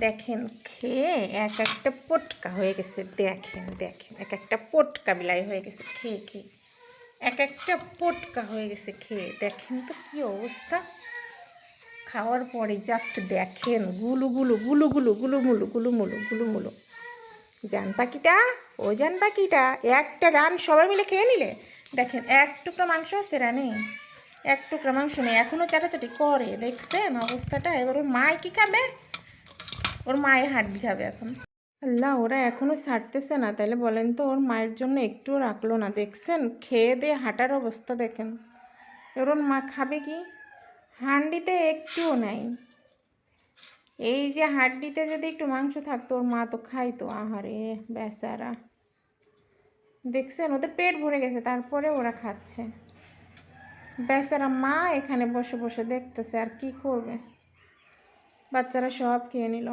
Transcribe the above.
দেখেন খেয়ে এক একটা পটকা হয়ে গেছে। দেখেন দেখেন এক একটা পটকা বিলাই হয়ে গেছে খেয়ে খেয়ে, এক একটা পটকা হয়ে গেছে খেয়ে। দেখেন তো কি অবস্থা। খাওয়ার পরে জাস্ট দেখেন গুলু গুলু গুলু গুলু গুলুমুলু গুলুমুলু গুলুমুলু। জান পাখিটা, ও জান পাখিটা, একটা রান সবাই মিলে খেয়ে নিলে। দেখেন এক টুকরা মাংস আছে রানে, এক টুকরা মাংস নেই, এখনও চাটাচাটি করে। দেখছেন অবস্থাটা। এবার ওর মায় কি খাবে? ওর মায়ের হাড্ডি খাবে এখন। আল্লাহ, ওরা এখনও ছাড়তেছে না, তাহলে বলেন তো ওর মায়ের জন্য একটুও রাখলো না। দেখছেন খেয়ে দিয়ে হাঁটার অবস্থা দেখেন। এবার ওর মা খাবে কি? হান্ডিতে একটুও নাই। এই যে হাড্ডিতে যদি একটু মাংস থাকতো ওর মা তো খাইতো। আহারে বেচারা। দেখছেন ওদের পেট ভরে গেছে, তারপরে ওরা খাচ্ছে। বেচারা মা এখানে বসে বসে দেখতেছে, আর কি করবে। বাচ্চারা সব খেয়ে নিল।